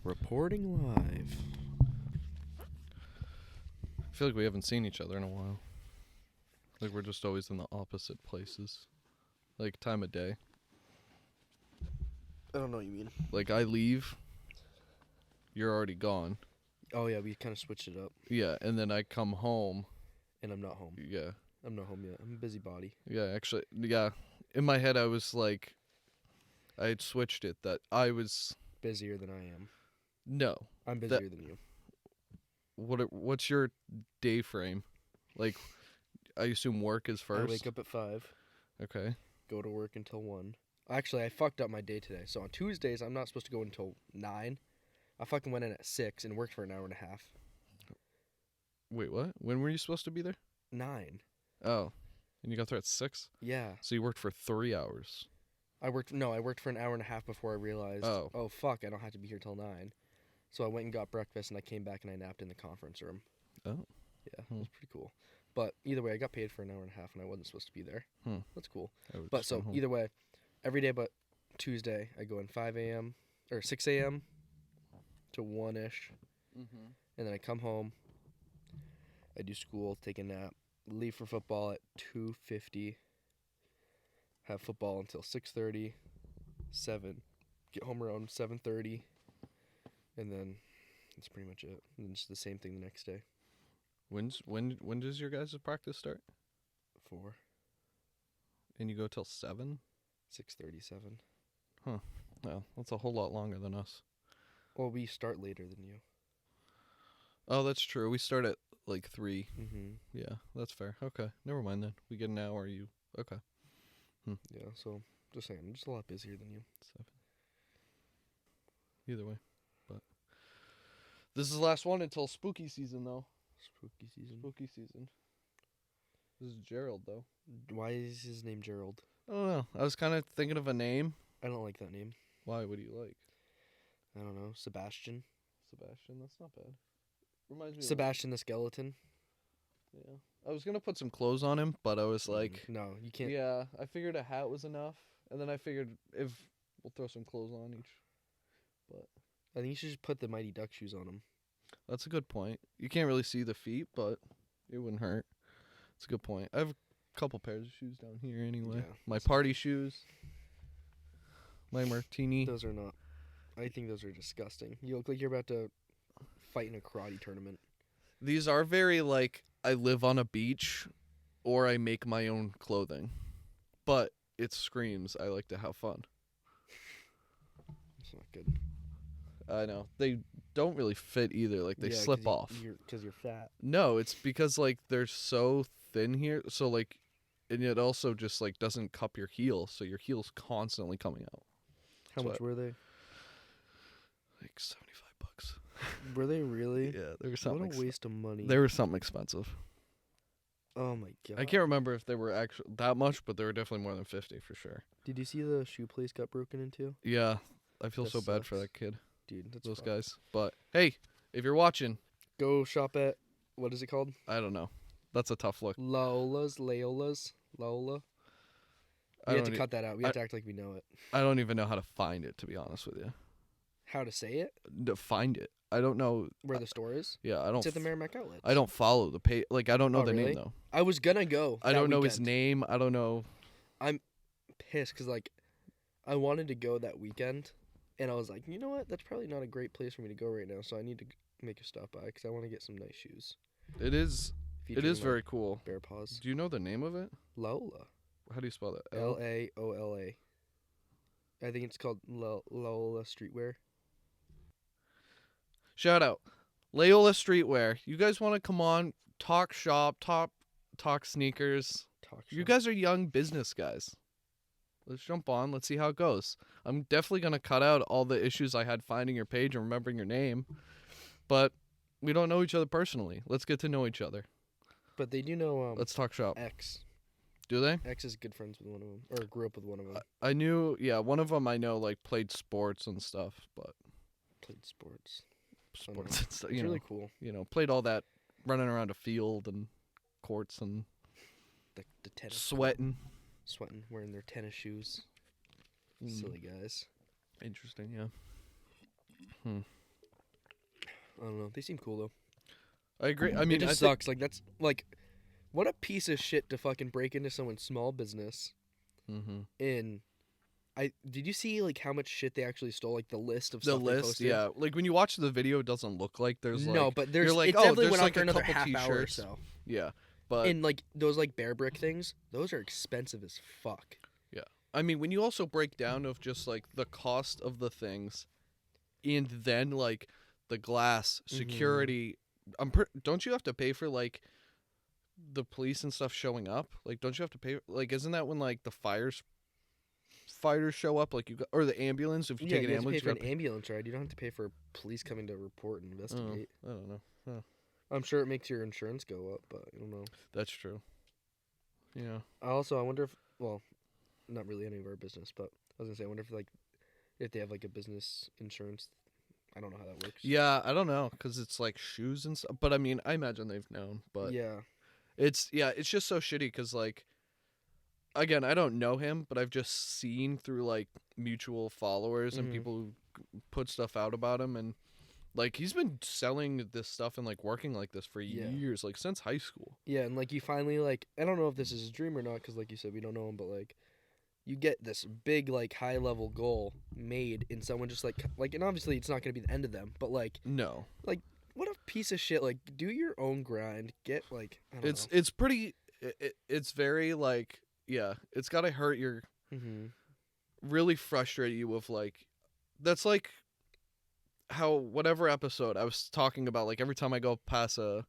Reporting live. I feel like we haven't seen each other in a while. Like we're just always in the opposite places. Like time of day. I don't know what you mean. Like I leave, you're already gone. Oh, yeah, we kind of switched it up. Yeah, and then I come home. And I'm not home. Yeah. I'm not home yet. I'm a busybody. Yeah, actually, yeah. In my head, I was like, I had switched it that I was. Busier than I am. No. I'm busier than you. What's your day frame? Like, I assume work is first. I wake up at 5. Okay. Go to work until 1. Actually, I fucked up my day today. So on Tuesdays, I'm not supposed to go until 9. I fucking went in at 6 and worked for an hour and a half. Wait, what? When were you supposed to be there? 9. Oh. And you got there at 6? Yeah. So you worked for 3 hours. I worked for an hour and a half before I realized, oh fuck, I don't have to be here till 9. So I went and got breakfast, and I came back and I napped in the conference room. Oh. Yeah, it was pretty cool. But either way, I got paid for an hour and a half, and I wasn't supposed to be there. That's cool. But so either way, every day but Tuesday, I go in 5 a.m. or 6 a.m. to 1-ish. Mm-hmm. And then I come home. I do school, take a nap, leave for football at 2:50. Have football until 6:30, 7. Get home around 7:30. And then that's pretty much it. And then just the same thing the next day. When does your guys' practice start? 4. And you go till 7? 6:37. Huh. Well, that's a whole lot longer than us. Well, we start later than you. Oh, that's true. We start at like 3. Mm-hmm. Yeah, that's fair. Okay. Never mind then. We get an hour. Okay. Yeah, so just saying, I'm just a lot busier than you. 7. Either way. But this is the last one until spooky season, though. Spooky season. Spooky season. This is Gerald, though. Why is his name Gerald? I don't know. I was kind of thinking of a name. I don't like that name. Why? What do you like? I don't know. Sebastian. Sebastian? That's not bad. Reminds me Sebastian the Skeleton. Yeah. I was going to put some clothes on him, but I was like... No, you can't. Yeah, I figured a hat was enough. And then I figured if we'll throw some clothes on each. But I think you should just put the Mighty Duck shoes on him. that's a good point. You can't really see the feet, but it wouldn't hurt. It's a good point. I have a couple pairs of shoes down here anyway. Yeah, My party shoes. My martini. Those are not. I think those are disgusting. You look like you're about to fight in a karate tournament. These are very like I live on a beach or I make my own clothing. But it screams I like to have fun. It's not good. I know. They don't really fit either. Like they slip off. Because you're fat. No, it's because like they're so thin here. So like, and it also just like doesn't cup your heel. So your heel's constantly coming out. How much were they? Like $75. Were they really? Yeah, they were something. What a waste of money. They were something expensive. Oh my god. I can't remember if they were actually that much, but they were definitely more than 50 for sure. Did you see the shoe place got broken into? Yeah, I feel That so bad for sucks. that kid. Dude, that's Those fucked. guys. But hey, if you're watching, Go shop at, what is it called? I don't know. That's a tough look. Lola. We have to cut that out. We have to act like we know it. I don't even know how to find it, to be honest with you. How to say it? To find it. I don't know. Where the store is? Yeah, I don't. It's at the Merrimack Outlets. I don't follow the page. Like, I don't know Oh, the really? name, though. I was gonna go. I don't know his name. I don't know. I'm pissed because, like, I wanted to go that weekend, and I was like, you know what? That's probably not a great place for me to go right now, so I need to make a stop by because I want to get some nice shoes. It is. It is very cool. Bear paws. Do you know the name of it? Lola. How do you spell that? Laola. I think it's called Lola Streetwear. Shout out. Layola Streetwear. You guys want to come on, talk shop, talk sneakers. You guys are young business guys. Let's jump on. Let's see how it goes. I'm definitely going to cut out all the issues I had finding your page and remembering your name. But we don't know each other personally. Let's get to know each other. But they do know Let's talk shop. X. Do they? X is good friends with one of them, or grew up with one of them. I knew, yeah, one of them I know like played sports and stuff, but Played sports. sports and stuff, It's really cool. You know, played all that running around a field and courts and The tennis. sweating. Sweating, wearing their tennis shoes. Silly guys. Interesting, yeah. I don't know. They seem cool though. I agree. I mean, it just sucks. Like that's like, what a piece of shit to fucking break into someone's small business. Mm-hmm. Did you see like how much shit they actually stole? Like the list of The stuff they list, posted? yeah. Like when you watch the video, it doesn't look like there's like But there's you're like, it oh, definitely there's went like on for a another couple half hour or t-shirts. so. Yeah, but And like those like bear brick things, those are expensive as fuck. yeah. I mean, when you also break down of just like the cost of the things, and then like the glass security, don't you have to pay for like the police and stuff showing up? Like, don't you have to pay? Like, isn't that when like the fighters show up? Like or the ambulance if you take an you have to ambulance. pay for an ambulance ride. You don't have to pay for police coming to report and investigate. I don't know. Huh. I'm sure it makes your insurance go up, but I don't know. That's true. Yeah. I wonder if, well, not really any of our business, but I was gonna say, I wonder if they have like a business insurance. I don't know how that works. Yeah, I don't know because it's like shoes and stuff. But I mean, I imagine they've known. But yeah, it's just so shitty because like, again, I don't know him, but I've just seen through like mutual followers and people who put stuff out about him, and like he's been selling this stuff and like working like this for years, like since high school. Yeah, and like you finally like, I don't know if this is a dream or not because like you said we don't know him, but like you get this big like high level goal made and someone just like and obviously it's not gonna be the end of them, but like no, like what a piece of shit. Like do your own grind, get like I don't know. It's pretty. It's very like it's gotta hurt your really frustrate you with like that's like how whatever episode I was talking about, like every time I go past a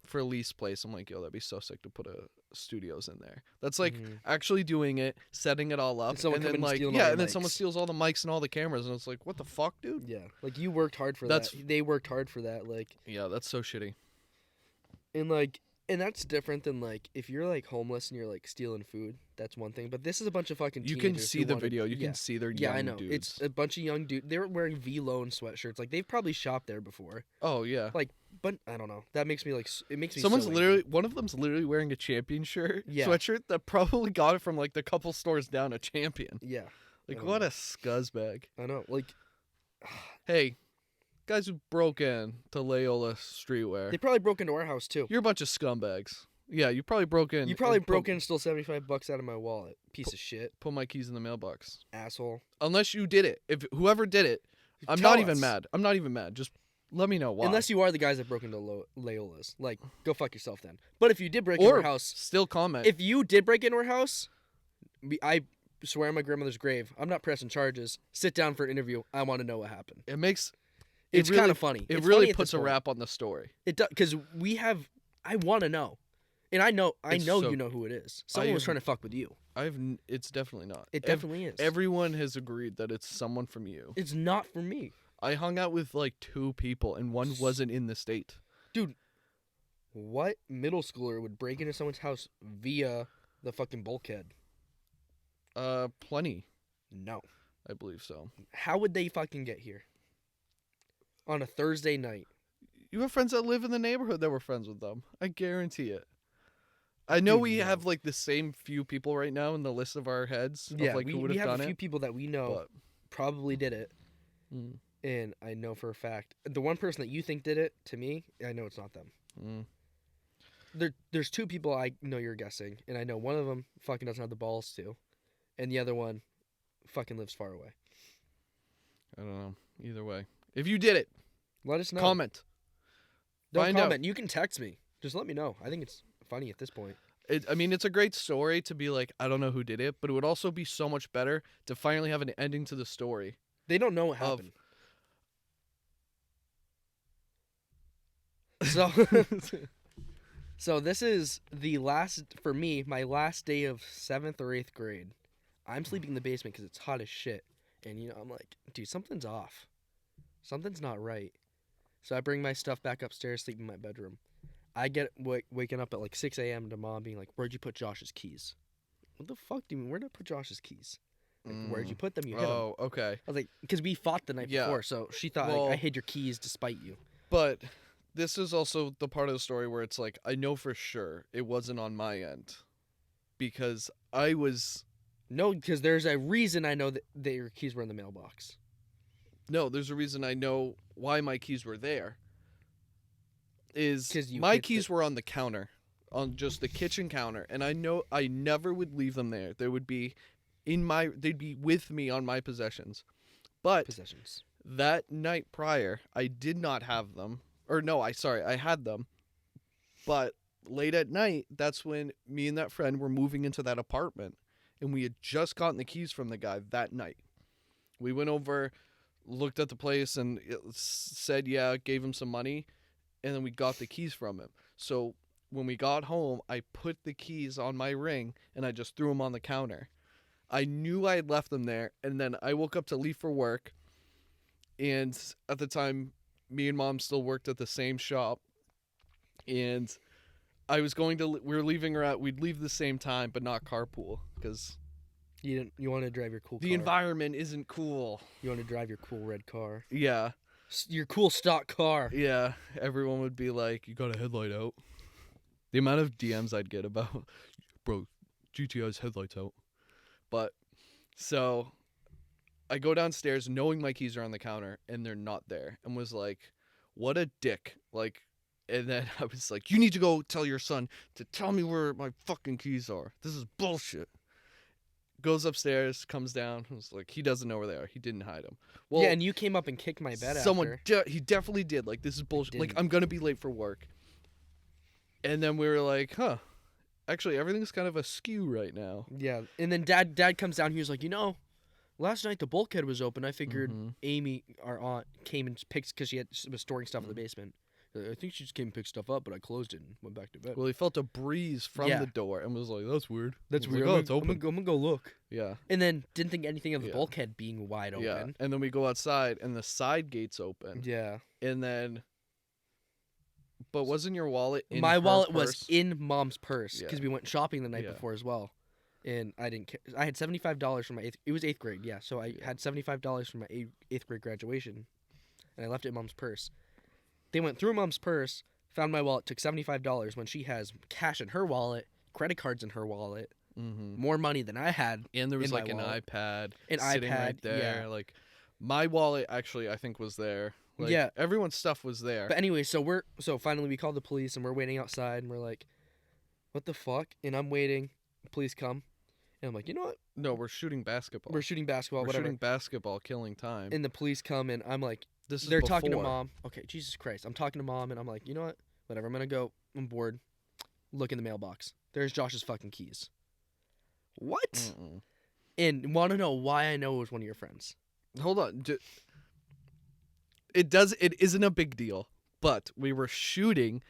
for lease place, I'm like, yo, that'd be so sick to put a studios in there. That's like actually doing it, setting it all up, and then like and then someone steals all the mics and all the cameras, and it's like, what the fuck, dude? Yeah, like you worked hard for that. They worked hard for that. Like yeah, that's so shitty. And that's different than like if you're like homeless and you're like stealing food. That's one thing. But this is a bunch of fucking. You can see the video. You can see their young I know. dudes. It's a bunch of young dudes. They were wearing V-Lone sweatshirts. Like they've probably shopped there before. Oh yeah. Like, but I don't know. That makes me like. It makes me. Someone's so literally angry. one of them's literally wearing a Champion sweatshirt that probably got it from like the couple stores down a Champion. Yeah. Like what a scuzzbag. I know. Like, hey. Guys who broke in to Loyola Streetwear. They probably broke into our house too. You're a bunch of scumbags. Yeah, you probably broke in. You probably broke in and stole $75 out of my wallet. Piece of shit. Put my keys in the mailbox. Asshole. Unless you did it. If whoever did it, I'm not even mad. I'm not even mad. Just let me know why. Unless you are the guys that broke into Loyola's. Like, go fuck yourself then. But if you did break into our house. Still comment. If you did break into our house, I swear on my grandmother's grave, I'm not pressing charges. Sit down for an interview. I want to know what happened. It's really, kind of funny. It really puts a wrap on the story. It does, because I want to know. And I know you know who it is. Someone was trying to fuck with you. It's definitely not. It definitely is. Everyone has agreed that it's someone from you. It's not for me. I hung out with like 2 people and one wasn't in the state. Dude, what middle schooler would break into someone's house via the fucking bulkhead? Plenty. No. I believe so. How would they fucking get here? On a Thursday night. You have friends that live in the neighborhood that were friends with them. I guarantee it. I know we have like the same few people right now in the list of our heads. Yeah, of, like, who would have done it. We have a few people that we know probably did it. And I know for a fact. The one person that you think did it, to me, I know it's not them. There's 2 people I know you're guessing. And I know one of them fucking doesn't have the balls to. And the other one fucking lives far away. I don't know. Either way. If you did it, let us know. Comment. Don't comment. You can text me. Just let me know. I think it's funny at this point. It's a great story to be like, I don't know who did it, but it would also be so much better to finally have an ending to the story. They don't know what happened. So this is the last, for me, my last day of 7th or 8th grade. I'm sleeping in the basement because it's hot as shit. And, I'm like, dude, something's off. Something's not right. So I bring my stuff back upstairs, sleep in my bedroom. I get waking up at like 6 a.m. to mom being like, where'd you put Josh's keys? What the fuck do you mean? Where did I put Josh's keys? Like, where'd you put them? You hid them. Oh, okay. I was like, because we fought the night before, so she thought like, I hid your keys to spite you. But this is also the part of the story where it's like, I know for sure it wasn't on my end. Because I was... No, because there's a reason I know that your keys were in the mailbox. No, there's a reason I know why my keys were there. Is 'Cause you my hit keys were on the counter, on just the kitchen counter, and I know I never would leave them there. They would be they'd be with me on my possessions. But Possessions. that night prior, I did not have them. Or no, I had them. But late at night, that's when me and that friend were moving into that apartment, and we had just gotten the keys from the guy that night. We went over, looked at the place, and it said, yeah, gave him some money, and then we got the keys from him. So when we got home, I put the keys on my ring, and I just threw them on the counter. I knew I had left them there, and then I woke up to leave for work, and at the time, me and Mom still worked at the same shop, and I was going to, we were leaving her at, we'd leave the same time, but not carpool, because You want to drive your cool the car. environment isn't cool. You want to drive your cool red car. Yeah. Your cool stock car. Yeah, everyone would be like, you got a headlight out. The amount of DMs I'd get about, bro, GTI's headlights out. But, so, I go downstairs knowing my keys are on the counter, and they're not there. And was like, what a dick. Like, and then I was like, you need to go tell your son to tell me where my fucking keys are. This is bullshit. Goes upstairs, comes down. Was like, he doesn't know where they are. He didn't hide them. Well, Yeah, and you came up and kicked my bed someone after. he definitely did. Like, this is bullshit. Like, didn't. I'm gonna be late for work. And then we were like, huh. Actually, everything's kind of askew right now. Yeah, and then dad comes down. He was like, last night the bulkhead was open. I figured Amy, our aunt, came and picked because she was storing stuff in the basement. I think she just came and picked stuff up, but I closed it and went back to bed. Well, he felt a breeze from the door and was like, that's weird. That's I was weird. like, oh, it's open. I'm gonna go look. Yeah. And then didn't think anything of the bulkhead being wide open. Yeah. And then we go outside and the side gate's open. Yeah. And then, but wasn't your wallet in My her wallet purse? was in Mom's purse because Yeah. we went shopping the night Yeah. before as well. And I didn't care. I had $75 from it was 8th grade, yeah. So I had $75 from my 8th grade graduation, and I left it in Mom's purse. They went through Mom's purse, found my wallet, took $75 when she has cash in her wallet, credit cards in her wallet, more money than I had. And there was in like my an wallet. iPad An sitting iPad, right there. yeah. Like, my wallet actually, I think, was there. Like, Yeah. everyone's stuff was there. But anyway, so finally we called the police and we're waiting outside and we're like, what the fuck? And I'm waiting. Police come. And I'm like, you know what? No, we're shooting basketball. We're shooting basketball, We're whatever. shooting basketball, killing time. And the police come and I'm like, This is they're talking to before. Mom. Okay, Jesus Christ. I'm talking to Mom and I'm like, you know what? Whatever. I'm going to go. I'm bored. Look in the mailbox. There's Josh's fucking keys. What? Mm-mm. And want to know why I know it was one of your friends. Hold on. It isn't a big deal, but we were shooting.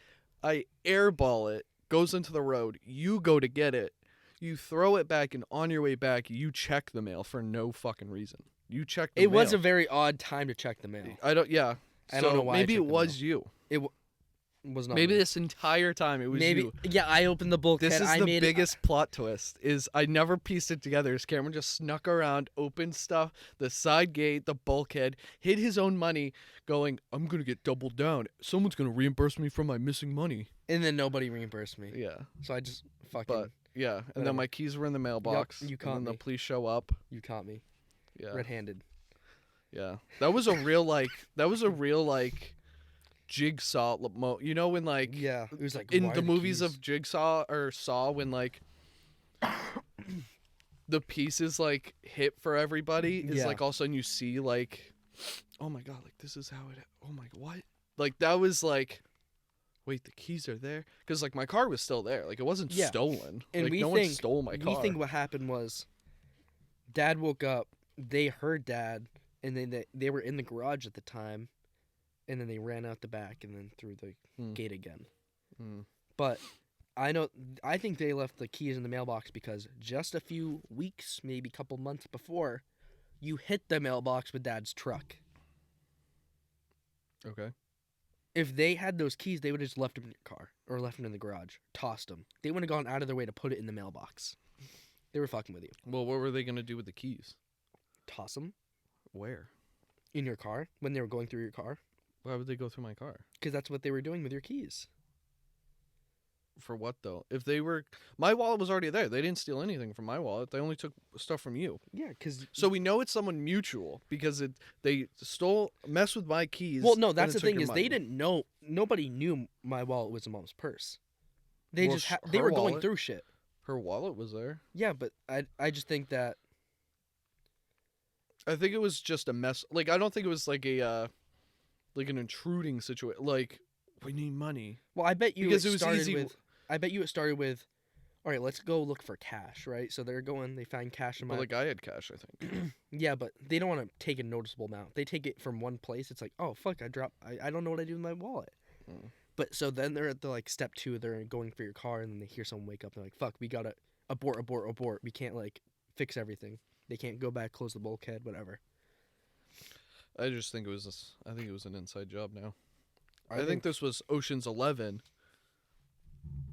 I airball it, goes into the road. You go to get it. You throw it back, and on your way back, you check the mail for no fucking reason. You check the It mail. was a very odd time to check the mail. I don't know why. Maybe I it checked the was you. It was not Maybe me. this entire time it was you. Yeah, I opened the bulkhead. This is I the made biggest plot twist. Is I never pieced it together. Is Cameron just snuck around, opened stuff, the side gate, the bulkhead, hid his own money, going, I'm gonna get doubled down. Someone's gonna reimburse me for my missing money. And then nobody reimbursed me. Yeah. So I just fucking. But yeah, and whatever. then my keys were in the mailbox. you and caught then the me. police show up. You caught me. Yeah. Red-handed. Yeah. That was a real Jigsaw you know when like Yeah. It was like in why the are movies keys? of Jigsaw or Saw when like the pieces like hit for everybody is Yeah. like all of a sudden you see like, oh my god, like this is how it, oh my god, what, like that was like, wait, the keys are there, because like my car was still there, like it wasn't Yeah. stolen, And like we no think one stole my car. We think what happened was Dad woke up, they heard Dad, and then they were in the garage at the time, and then they ran out the back and then through the gate again. But I think they left the keys in the mailbox because just a few weeks, maybe a couple months before, you hit the mailbox with Dad's truck. Okay. If they had those keys, they would have just left them in your car or left them in the garage, tossed them. They wouldn't have gone out of their way to put it in the mailbox. They were fucking with you. Well, what were they gonna do with the keys? Toss them Where? in your car when they were going through your car Why would they go through my car? because that's what they were doing with your keys. For what though? If they were, my wallet was already there. They didn't steal anything from my wallet. They only took stuff from you. Yeah, because So we know it's someone mutual because they messed with my keys. well, no, and that's then the took thing your is money. they didn't know. Nobody knew my wallet was mom's purse. They Well, just her they were going wallet- through shit. Her wallet was there. Yeah, but I just think that I think it was just a mess. Like I don't think it was like a like an intruding situation. Like we need money. well, I bet you Because it it was started easy- with. I bet you it started with. All right, let's go look for cash, right? So they're going. They find cash in my. But like I had cash, I think. Yeah, but they don't want to take a noticeable amount. They take it from one place. It's like, oh fuck, I don't know what I do with my wallet. Mm. But so then they're at the like step 2. They're going for your car, and then they hear someone wake up. And they're like, fuck, we gotta abort. We can't like fix everything. They can't go back, close the bulkhead, whatever. I just think it was. I think it was an inside job now. I think this was Ocean's 11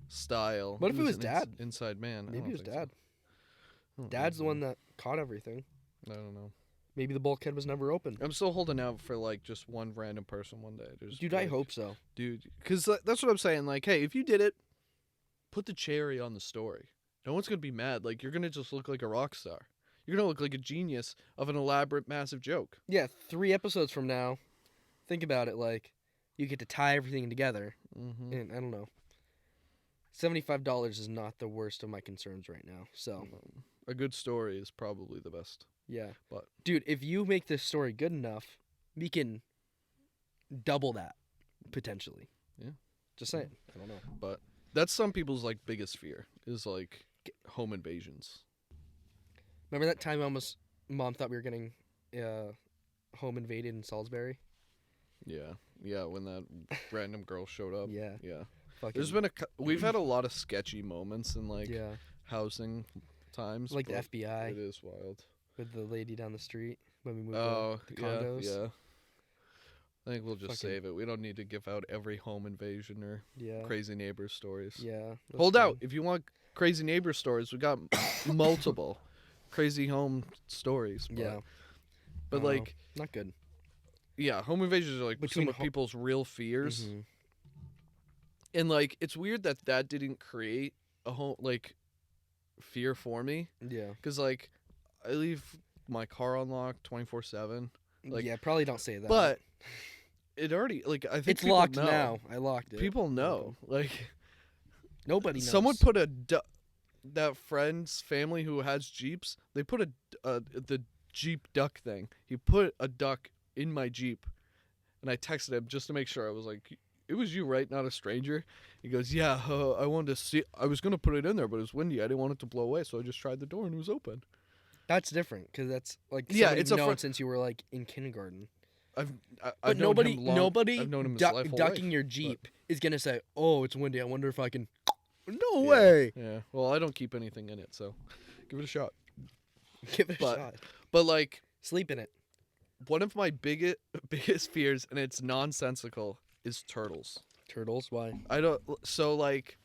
style. What if it was an Dad? inside man. I Maybe don't it was think so. Dad. I don't Dad's the think one that caught everything. so. I don't know. Maybe the bulkhead was never open. I'm still holding out for like just one random person one day. Just Dude, be I like, hope so. Dude, because that's what I'm saying. Like, hey, if you did it, put the cherry on the story. No one's gonna be mad. Like, you're gonna just look like a rock star. You're gonna look like a genius of an elaborate, massive joke. Yeah, 3 episodes from now, think about it. Like, you get to tie everything together, Mm-hmm. and I don't know. $75 is not the worst of my concerns right now. So A good story is probably the best. yeah, But- dude, if you make this story good enough, we can double that potentially. Yeah. Just saying. I don't know. But that's some people's like biggest fear is like home invasions. Remember that time mom thought we were getting home invaded in Salisbury? Yeah, when that random girl showed up. Yeah. Yeah. Fucking, There's been we've had a lot of sketchy moments in like yeah, housing times. like the but FBI It is wild. with the lady down the street when we moved Oh, the condos. Yeah. I think we'll just Fucking- save it. We don't need to give out every home invasion or Yeah. crazy neighbor stories. Yeah. that's Hold fine. out. If you want crazy neighbor stories, we got multiple crazy home stories. But, Yeah. But I don't know. like, Not good. yeah, home invasions are like Between some of people's real fears. Mhm. And like, it's weird that didn't create a home like fear for me. Yeah. Because like, I leave my car unlocked 24/7. Like, yeah, probably don't say that. But it already like I think it's people locked know. now. I locked it. People know. Like Nobody knows. someone put that friend's family who has Jeeps. They put the Jeep duck thing. He put a duck in my Jeep, and I texted him just to make sure. I was like, "It was you, right? Not a stranger." He goes, "Yeah, I wanted to see. I was gonna put it in there, but it was windy. I didn't want it to blow away, so I just tried the door and it was open." That's different because that's like Yeah, somebody it's you've a known since you were like in kindergarten. I've But known nobody, him long. nobody I've known him his life whole ducking life, your but- Jeep is gonna say, "Oh, it's windy. I wonder if I can." No Yeah. way. Yeah. Well, I don't keep anything in it, so give it a shot. Give it a But- shot. But like. Sleep in it. One of my biggest fears, and it's nonsensical, is turtles. Turtles. Why? I don't. So like,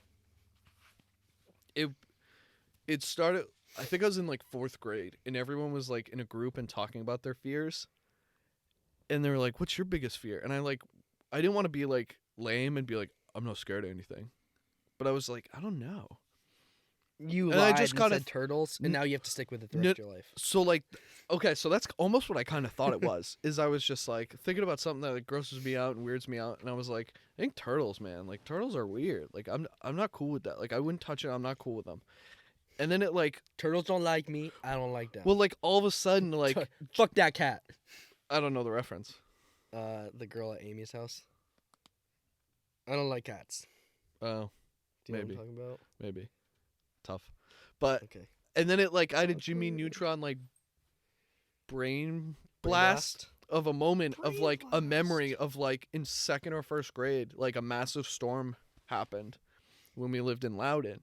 it started. I think I was in like 4th grade, and everyone was like in a group and talking about their fears. And they were like, "What's your biggest fear?" And I didn't want to be like lame and be like, "I'm not scared of anything," but I was like, "I don't know." You And I lied just and kinda said turtles, and now you have to stick with it the No- rest of your life. So like, okay, so that's almost what I kind of thought it was. Is I was just like thinking about something that like grosses me out and weirds me out, and I was like, I think turtles, man. Like turtles are weird. Like I'm not cool with that. Like I wouldn't touch it. I'm not cool with them. And then it like, Turtles don't like me. I don't like them. well, like all of a sudden, like Fuck that cat. I don't know the reference. The girl at Amy's house. I don't like cats. Oh, Do you Maybe. know what I'm talking about? maybe tough, but Okay. and then it like I had a Sounds Jimmy good. Neutron like brain Brain blast of a moment of Brain like a memory blast. of like in 2nd or 1st grade, like a massive storm happened when we lived in Loudon.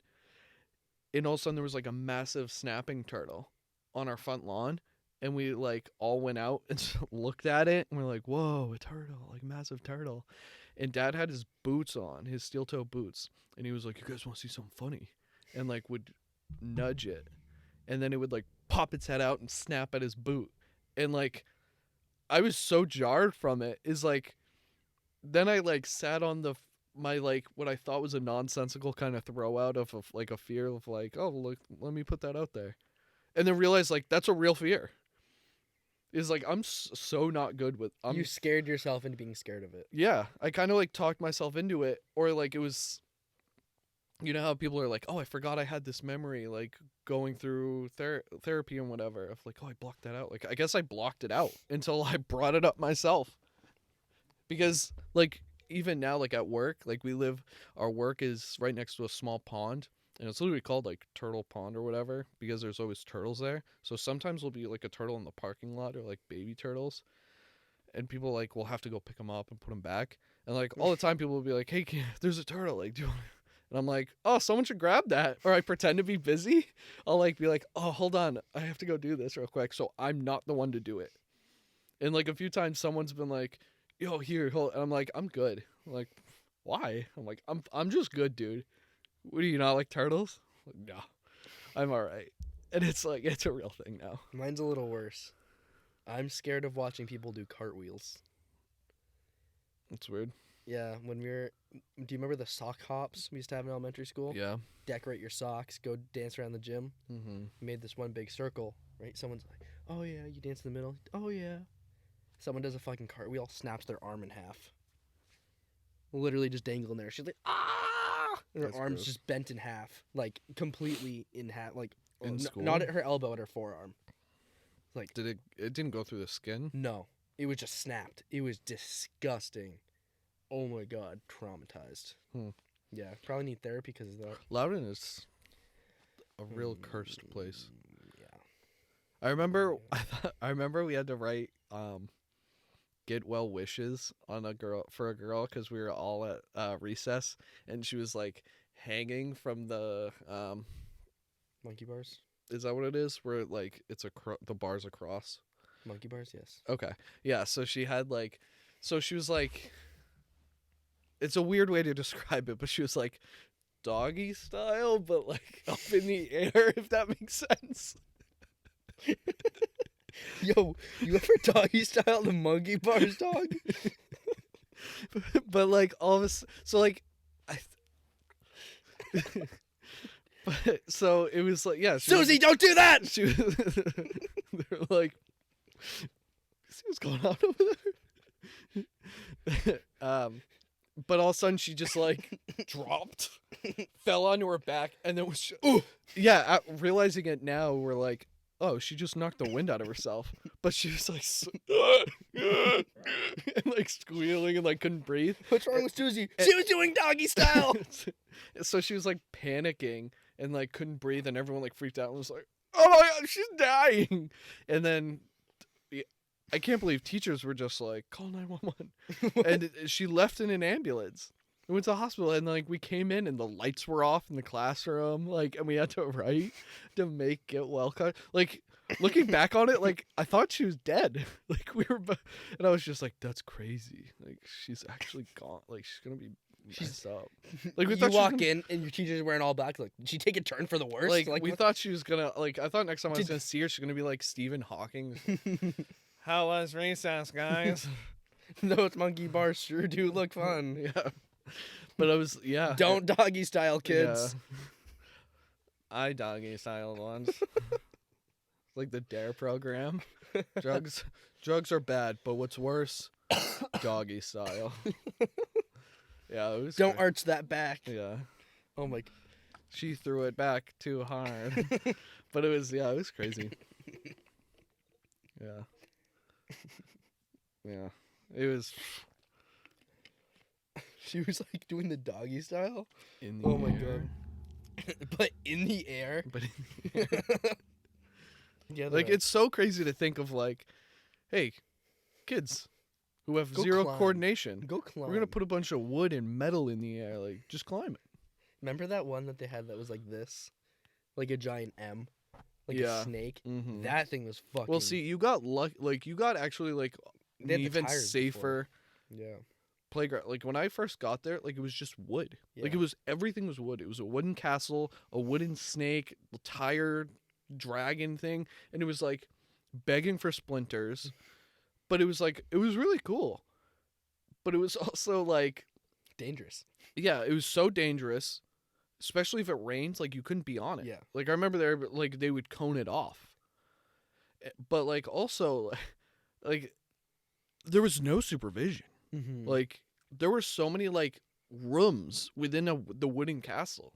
And all of a sudden there was like a massive snapping turtle on our front lawn. And we like all went out and looked at it and we're like, whoa, a turtle, like massive turtle. And Dad had his boots on, his steel toe boots. And he was like, you guys want to see something funny? And like would nudge it. And then it would like pop its head out and snap at his boot. And like, I was so jarred from it. Is like, then I like sat on the my like what I thought was a nonsensical kind of throw out of like a fear of like, oh look, let me put that out there, and then realize like that's a real fear. Is like I'm so not good with. You scared yourself into being scared of it. Yeah, I kind of like talked myself into it, or like it was. You know how people are like, oh, I forgot I had this memory, like going through therapy and whatever. Of like, oh, I blocked that out. Like, I guess I blocked it out until I brought it up myself. Because, like, even now, like at work, like our work is right next to a small pond. And it's literally called like Turtle Pond or whatever because there's always turtles there. So sometimes there'll be like a turtle in the parking lot or like baby turtles. And people like will have to go pick them up and put them back. And like all the time people will be like, hey, there's a turtle. Like, do you want to... And I'm like, oh, someone should grab that. Or I pretend to be busy. I'll like be like, oh, hold on. I have to go do this real quick. So I'm not the one to do it. And like a few times someone's been like, yo, here, hold. And I'm like, I'm good. I'm like, why? I'm like, I'm just good, dude. What do you not like turtles? Like, no, I'm all right. And it's like, it's a real thing now. Mine's a little worse. I'm scared of watching people do cartwheels. That's weird. Yeah, when we were... Do you remember the sock hops we used to have in elementary school? Yeah. Decorate your socks, go dance around the gym. Mm-hmm. We made this one big circle, right? Someone's like, oh yeah, you dance in the middle. Oh yeah. Someone does a fucking cartwheel, snaps their arm in half. Literally just dangling there. She's like, ah! And her That's arm's gross. just bent in half. Like, completely in half. Like, In school? not at her elbow, at her forearm. Like, It didn't go through the skin? no. It was just snapped. It was disgusting. Oh my god, traumatized. Yeah, probably need therapy because of that. Loudon is a real cursed place. Yeah. I remember we had to write get well wishes on a girl because we were all at recess and she was like hanging from the Monkey bars? is that what it is? Where like it's the bar's across. Monkey bars, yes. Okay. Yeah, so she had like she was like it's a weird way to describe it, but she was like doggy style, but like up in the air, if that makes sense. Yo, you ever doggy style the monkey bars, dog? But like all of us, so like, but so it was like Susie, don't do that! She was, they're like, see what's going on over there. But all of a sudden she just like dropped, fell onto her back, and then was realizing it now, we're like, oh, she just knocked the wind out of herself. But she was like, and like squealing and like couldn't breathe. What's wrong with Susie? She was doing doggy style! So she was like panicking and like couldn't breathe, and everyone like freaked out and was like, oh my god, she's dying. And then I can't believe teachers were just like, call 911. And she left in an ambulance. We went to the hospital, and like we came in and the lights were off in the classroom, like, and we had to write to make it well cut. Like looking back on it, like I thought she was dead. Like and I was just like, that's crazy. Like she's actually gone. Like she's gonna be messed up. Like we you thought walk in and your teacher's wearing all black. Like, did she take a turn for the worst? Like we thought she was gonna like. I thought next time I was gonna see her, she's gonna be like Stephen Hawking. How was recess, guys? Those monkey bars sure do look fun. Yeah. But I was, Don't doggy style, kids. Yeah. I doggy styled once. Like the DARE program. Drugs are bad, but what's worse? Doggy style. Yeah, it was Don't arch that back. Yeah. Oh my. She threw it back too hard. But it was crazy. Yeah. Yeah. It was. She was like doing the doggy style. In the oh my air. god. But in the air. But in the air. Yeah, like it's so crazy to think of like, hey, kids who have Go zero climb. Coordination. Go climb. We're gonna put a bunch of wood and metal in the air. Like, just climb it. Remember that one that they had that was like this, like a giant M, like Yeah. a snake. Mm-hmm. That thing was fucking. Well, see, you got luck. Like, you got actually like They had an the even tires safer Yeah. playground. Like when I first got there, like it was just wood. Like Yeah. it was everything was wood. It was a wooden castle, a wooden snake, tire dragon thing, and it was like begging for splinters. But it was like it was really cool. But it was also like Dangerous. Yeah, it was so dangerous, especially if it rains. Like you couldn't be on it. Yeah. Like I remember there, like they would cone it off, but like also, like there was no supervision. Mm-hmm. Like there were so many like rooms within the wooden castle.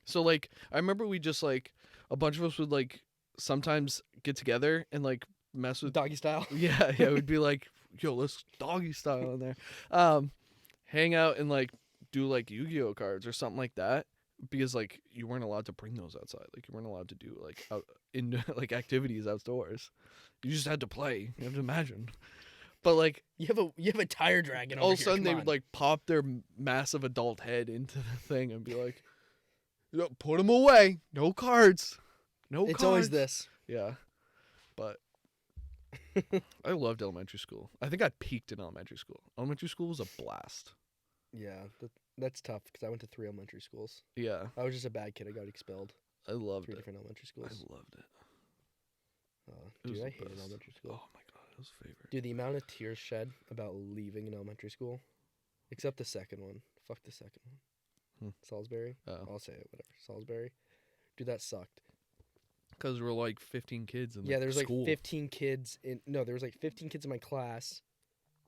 So like I remember we just like a bunch of us would like sometimes get together and like mess with Doggy style. yeah, we'd be like, yo, let's doggy style in there. Hang out and like do like Yu-Gi-Oh cards or something like that because like you weren't allowed to bring those outside. Like you weren't allowed to do like out in like activities outdoors. You just had to play. You have to imagine. But like You have a tire dragon. all Over of a here. sudden Come they on. would like pop their massive adult head into the thing and be like, "Yo, put them away. No cards. No It's cards." always this. Yeah. But I loved elementary school. I think I peaked in elementary school. Elementary school was a blast. Yeah, that's tough because I went to 3 elementary schools. Yeah. I was just a bad kid. I got expelled. I loved 3 it. different elementary schools. I loved it. It was Dude, the I hated best. elementary school. Oh my god, it was favorite. Dude, the amount of tears shed about leaving an elementary school, except the second one. Fuck the second one. Salisbury. Oh. I'll say it. Whatever. Salisbury. Dude, that sucked. Because there were like 15 kids in the Yeah, there was school. like 15 kids in. No, there was like 15 kids in my class,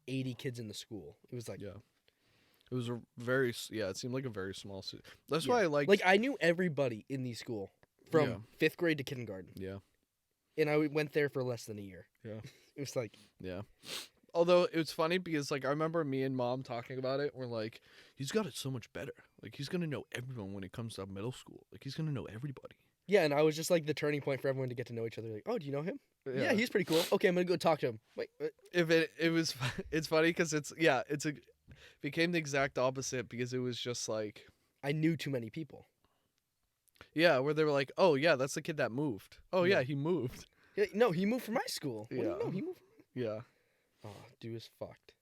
80 kids in the school. It was like. Yeah. It was a very it seemed like a very small city. That's Yeah. why I liked Like I knew everybody in the school from Yeah. 5th grade to kindergarten, Yeah. and I went there for less than a year. Yeah. It was like. Yeah. Although it was funny because like I remember me and mom talking about it. We're like, he's got it so much better. Like he's gonna know everyone when it comes to middle school. Like he's gonna know everybody. Yeah, and I was just like the turning point for everyone to get to know each other. Like, oh, do you know him? Yeah, he's pretty cool. Okay, I'm gonna go talk to him. Wait. If it was it's funny because it's became the exact opposite because it was just like I knew too many people. yeah where they were like, oh yeah, that's the kid that moved. Oh yeah, Yeah. he moved. Yeah, no, he moved from my school. What do you Yeah. know? He moved. Yeah. Oh, dude was fucked.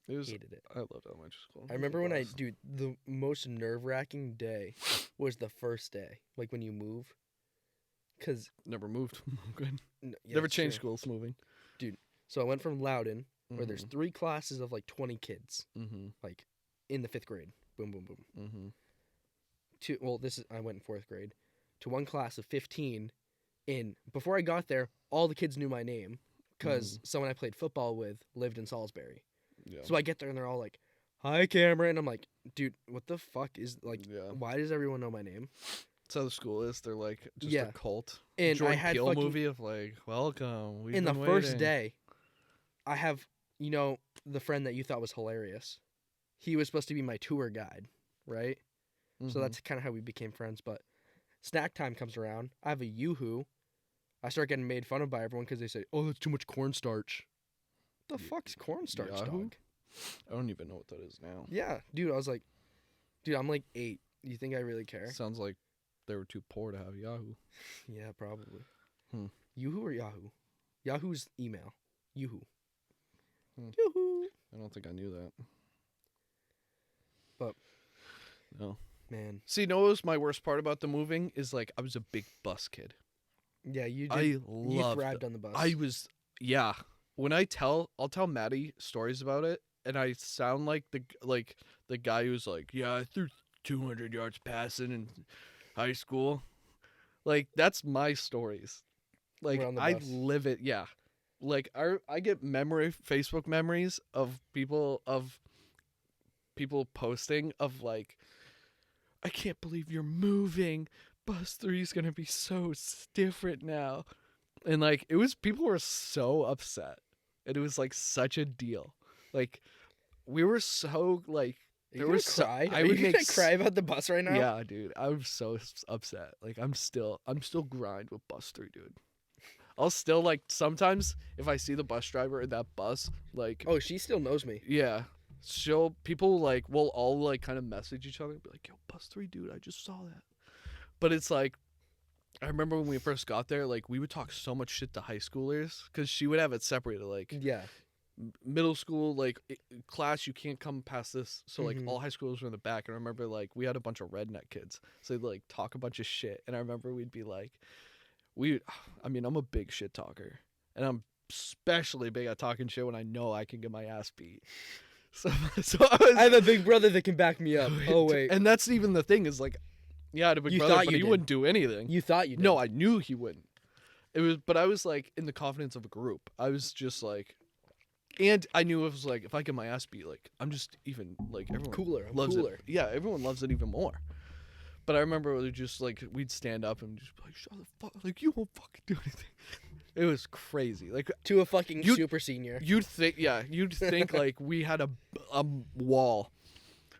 It was. Hated it. I loved elementary school. I remember when the most nerve-wracking day was the first day, like when you move. Cause never moved. Good. yeah, Never it's changed true. schools. Moving. So I went from Loudon, where there's Mhm. 3 classes of like 20 kids, Mhm. like in the 5th grade. Boom, boom, boom. Mhm. I went in 4th grade, to one class of 15. And before I got there, all the kids knew my name, cause someone I played football with lived in Salisbury. Yeah. So I get there and they're all like, "Hi, Cameron." I'm like, "Dude, what the fuck is like? Yeah. Why does everyone know my name?" That's how the school is. They're like just Yeah. a cult. And Jordan I had Peele fucking movie of like, welcome. We've in the been first waiting." day, I have the friend that you thought was hilarious. He was supposed to be my tour guide, right? So Mhm. that's kind of how we became friends. But snack time comes around. I have a Yoo-hoo. I start getting made fun of by everyone because they say, "Oh, that's too much cornstarch." The fuck's cornstarch, Yahoo? dog? I don't even know what that is now. Yeah, dude. I was like, dude, I'm like 8. You think I really care? Sounds like they were too poor to have Yahoo. Yeah, probably. Hmm. Yoo-hoo or Yahoo? Yahoo's email. Yoo-hoo. Hmm. Yoo-hoo. I don't think I knew that. But No. man, See, what was my worst part about the moving is like I was a big bus kid. yeah, you did. I You loved thrived on the bus. I was When I'll tell Maddie stories about it, and I sound like the guy who's like, yeah, I threw 200 yards passing in high school. Like that's my stories. Like We're on the I bus. live it. Yeah. Like I get Facebook memories of people posting of like, I can't believe you're moving. Bus 3 is gonna be so different now. And like people were so upset. And it was like such a deal. Like we were so like Are you gonna cry? Are you gonna cry about the bus right now? yeah, dude. I'm so upset. Like I'm still grind with bus 3, dude. I'll still like sometimes if I see the bus driver in that bus, like Oh, she still knows me. yeah. People like will all like kind of message each other and be like, yo, bus 3, dude, I just saw that. But it's like I remember when we first got there, like we would talk so much shit to high schoolers because she would have it separated. Like Yeah. middle school, like class, you can't come past this. So like Mhm. all high schoolers were in the back. And I remember like we had a bunch of redneck kids, so they'd like talk a bunch of shit. And I remember we'd be like, I'm a big shit talker, and I'm especially big at talking shit when I know I can get my ass beat. So I was. I have a big brother that can back me up. Oh wait. And that's even the thing is like, yeah, I had a big You brother, thought but you he did. wouldn't do anything. You thought you did. No, I knew he wouldn't. But I was like in the confidence of a group. I was just like, and I knew it was like if I get my ass beat, like I'm just even like everyone Cooler. I'm loves cooler. it. Yeah, everyone loves it even more. But I remember it was just like we'd stand up and just be like, shut the fuck, like you won't fucking do anything. It was crazy. Like To a fucking super senior. you'd think like we had a wall.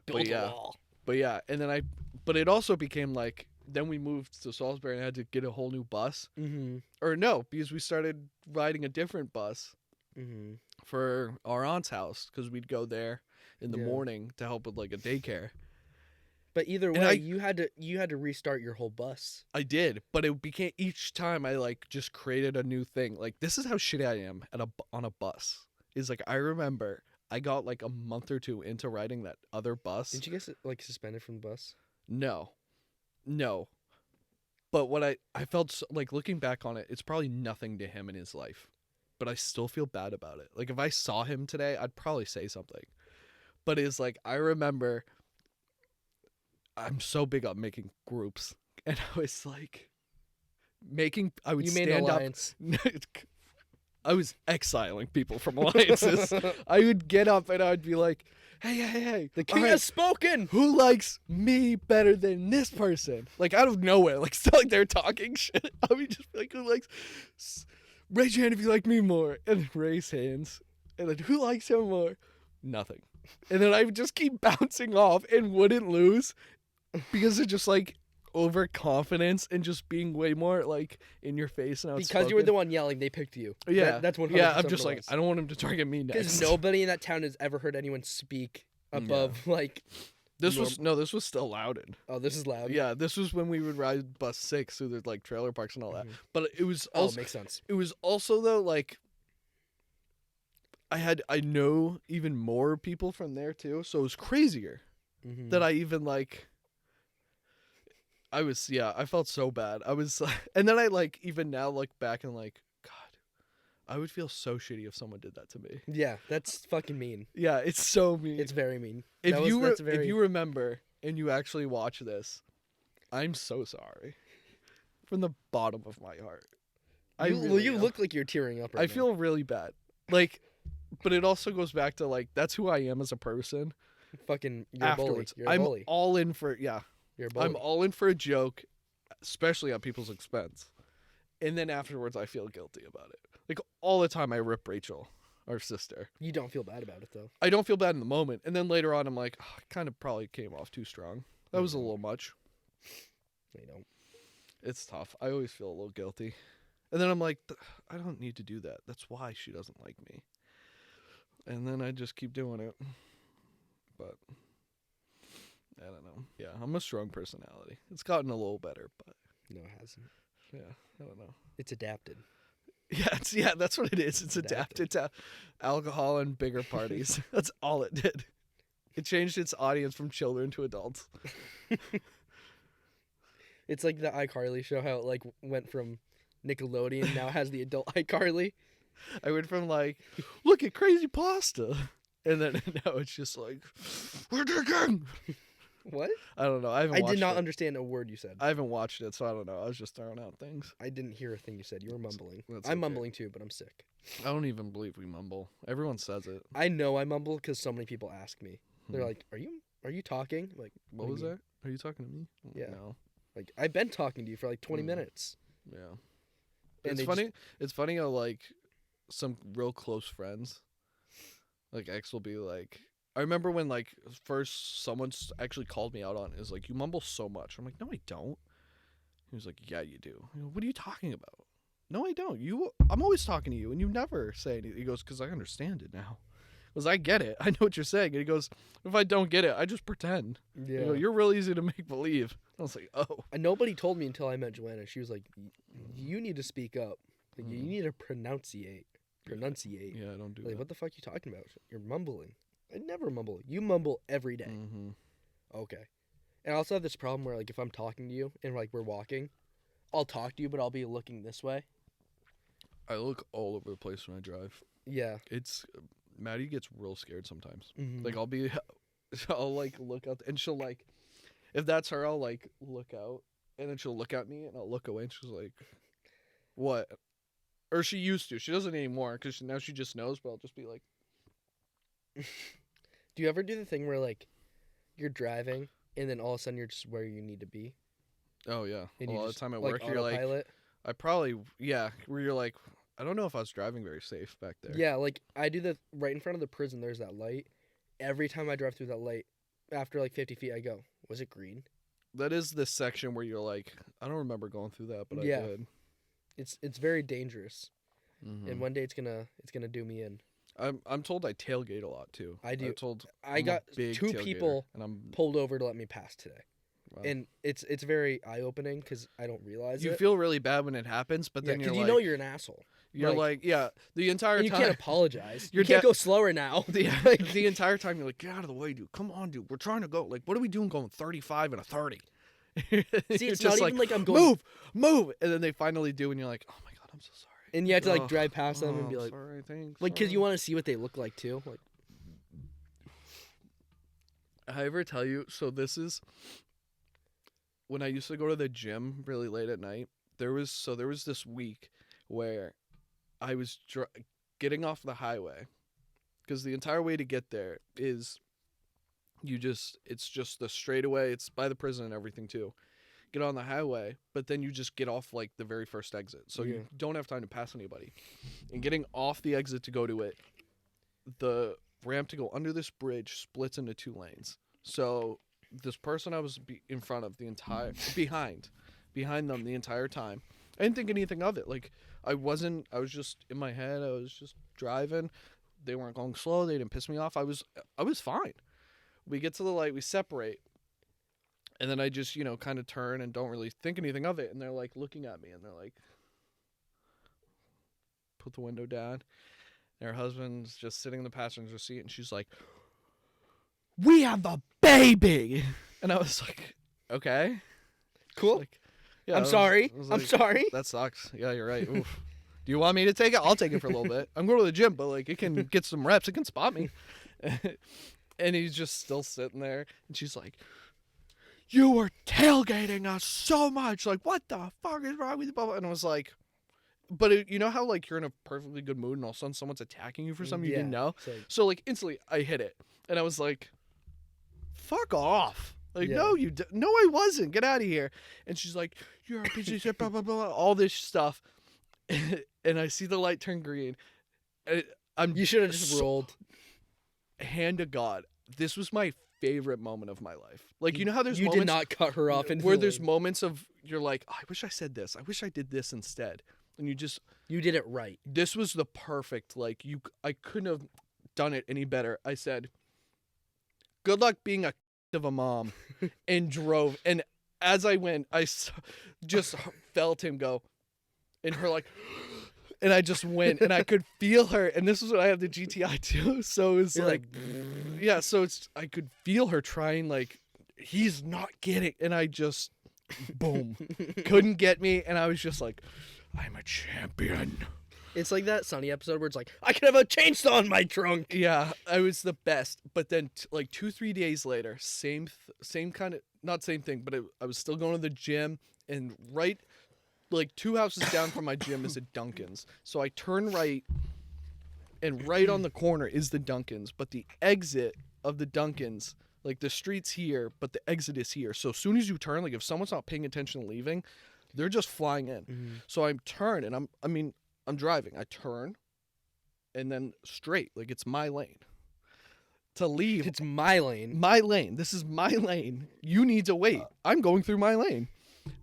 Build yeah. a wall. But yeah, and then but it also became like, then we moved to Salisbury and I had to get a whole new bus. Mm-hmm. Or no, because we started riding a different bus Mm-hmm. for our aunt's house because we'd go there in the Yeah. morning to help with like a daycare. But either And way, you had to restart your whole bus. I did, but it became each time I like just created a new thing. Like this is how shitty I am on a bus. Is like I remember I got like a month or two into riding that other bus. Didn't you get like suspended from the bus? No. But what I felt like looking back on it, it's probably nothing to him in his life, but I still feel bad about it. Like if I saw him today, I'd probably say something. But it's like I remember I'm so big on making groups, and I was like I would You made stand an up. alliance. I was exiling people from alliances. I would get up and I'd be like, hey, The king all right, has spoken. who likes me better than this person? Like out of nowhere, like still like they're talking shit. I would just be like, who likes? Raise your hand if you like me more, and then raise hands. And then who likes him more? Nothing. And then I would just keep bouncing off and wouldn't lose because of just like overconfidence and just being way more like in your face and Because you were the one yelling, they picked you. Yeah, that's 100%. yeah. I'm just like I don't want him to target me next. Because nobody in that town has ever heard anyone speak above like. This was still Loudon. Oh, this is loud. Yeah, this was when we would ride bus 6 through the like trailer parks and all that. Mhm. But it was Oh, also makes sense. it was also though like I know even more people from there too, so it was crazier Mm-hmm. that I even like. I felt so bad. I was, and then I like even now look back and like, God, I would feel so shitty if someone did that to me. Yeah, that's fucking mean. Yeah, it's so mean. It's very mean. If That's if you remember and you actually watch this, I'm so sorry, from the bottom of my heart. You look like you're tearing up right I now. feel really bad, like, but it also goes back to like that's who I am as a person. Fucking, you're a bully. Afterwards, You're a I'm bully. all in for You're a bully. I'm all in for a joke, especially at people's expense. And then afterwards, I feel guilty about it. Like all the time, I rip Rachel, our sister. You don't feel bad about it though. I don't feel bad in the moment. And then later on, I'm like, oh, I kind of probably came off too strong. That was a little much. You don't. It's tough. I always feel a little guilty. And then I'm like, I don't need to do that. That's why she doesn't like me. And then I just keep doing it. But I don't know. Yeah, I'm a strong personality. It's gotten a little better, but No, it hasn't. yeah, I don't know. It's adapted. Yeah, that's what it is. It's adapted to alcohol and bigger parties. That's all it did. It changed its audience from children to adults. It's like the iCarly show, how it like went from Nickelodeon now has the adult iCarly. I went from like, look at crazy pasta, and then now it's just like, we're drinking. What? I don't know. I I did not it. understand a word you said. I haven't watched it, so I don't know. I was just throwing out things. I didn't hear a thing you said. You were mumbling. That's I'm okay. mumbling too, but I'm sick. I don't even believe we mumble. Everyone says it. I know I mumble because so many people ask me. They're Hmm. like, "Are you talking?" I'm like, What do was you mean?" that? Are you talking to me? Yeah. No. Like, I've been talking to you for like 20 Hmm. minutes. Yeah. And It's they funny. It's funny how like some real close friends, like X will be like. I remember when like first someone actually called me out on it. Is like, you mumble so much. I'm like, no, I don't. He was like, yeah, you do. I go, what are you talking about? No, I don't. I'm always talking to you, and you never say anything. He goes, because I understand it now. Because I get it. I know what you're saying. And he goes, if I don't get it, I just pretend. Yeah. I go, you're real easy to make believe. I was like, oh. And nobody told me until I met Joanna. She was like, "You need to speak up. Like, you Mhm. need to pronunciate. Pronunciate. Yeah, I don't do Like, that. what the fuck you talking about? You're mumbling. I never mumble. You mumble every day. Mm-hmm. Okay. And I also have this problem where, like, if I'm talking to you and, like, we're walking, I'll talk to you, but I'll be looking this way. I look all over the place when I drive. Yeah. It's Maddie gets real scared sometimes. Mhm. Like I'll like look out and she'll like, if that's her, I'll like look out and then she'll look at me and I'll look away and she's like, what? Or she used to. She doesn't anymore because now she just knows. But I'll just be like, Do you ever do the thing where like you're driving and then all of a sudden you're just where you need to be? oh yeah. And Well, you all the just, time at like, work, you're like, autopilot? I probably where you're like, I don't know if I was driving very safe back there. Yeah, like I do the right in front of the prison. There's that light. Every time I drive through that light, after like 50 feet, I go, "Was it green?" That is the section where you're like, I don't remember going through that, but Yeah. I did. It's very dangerous, Mhm. and one day it's gonna do me in. I'm told I tailgate a lot too. I do. I'm told I I'm a got big 2 tailgater, people and I'm pulled over to let me pass today, wow. and it's very eye opening because I don't realize You it. feel really bad when it happens, but Yeah, then you're because like, you know you're an asshole. you're like, yeah, the entire And you time. can't apologize. You're You can't de- go slower now. the entire time you're like, get out of the way, dude. Come on, dude. We're trying to go. Like, what are we doing going 35 and a 30? See, You're it's not just even like I'm going. move. And then they finally do, and you're like, oh my God, I'm so sorry. And you have to like Oh, drive past them and be like, sorry, thanks. like, because you want to see what they look like too. Like, I ever tell you, so this is when I used to go to the gym really late at night. There was this week where I was getting off the highway because the entire way to get there is it's just the straightaway. It's by the prison and everything too. Get on the highway, but then you just get off like the very first exit, so Yeah. you don't have time to pass anybody. And getting off the exit to go to it, the ramp to go under this bridge splits into 2 lanes. So this person I was in front of the entire behind them the entire time. I didn't think anything of it. Like I was just in my head. I was just driving. They weren't going slow. They didn't piss me off. I was fine. We get to the light. We separate. And then I just, kind of turn and don't really think anything of it. And they're like looking at me and they're like, put the window down. And her husband's just sitting in the passenger seat and she's like, we have a baby. And I was like, okay. cool. Like, yeah, I'm sorry. I was I'm like, sorry. That sucks. Yeah, you're right. Oof. Do you want me to take it? I'll take it for a little bit. I'm going to the gym, but like it can get some reps. It can spot me. And he's just still sitting there. And she's like, you were tailgating us so much. Like, what the fuck is wrong with you? And I was like, but you know how like you're in a perfectly good mood and all of a sudden someone's attacking you for something you didn't know? So like instantly I hit it. And I was like, fuck off. Like, Yeah. no, no, I wasn't. Get out of here. And she's like, you're a piece of shit, blah, blah, blah, all this stuff. And I see the light turn green. You should have just rolled. Hand to God, this was my favorite moment of my life. Like, you know how there's You moments did not cut her off. where there's moments of you're like, oh, I wish I said this. I wish I did this instead. And you did it right. This was the perfect, like, I couldn't have done it any better. I said, good luck being a of a mom, and drove. And as I went, I just felt him go, and her like, and I just went, and I could feel her. And this is what I have the GTI too. So it's like, yeah. So I could feel her trying, like, he's not getting, and I just, boom, couldn't get me, and I was just like, I'm a champion. It's like that Sunny episode where it's like, I could have a chainsaw in my trunk. Yeah, I was the best. But then, like 2-3 days later, same kind of, not same thing, but I was still going to the gym, and right, like 2 houses down from my gym is a Dunkin's. So I turn right, and right on the corner is the Dunkin's. But the exit of the Dunkin's, like the street's here, but the exit is here. So as soon as you turn, like if someone's not paying attention and leaving, they're just flying in. Mm-hmm. So I turn, and I'm driving. I turn, and then straight, like it's my lane. To leave, It's my lane. my lane. This is my lane. You need to wait. I'm going through my lane.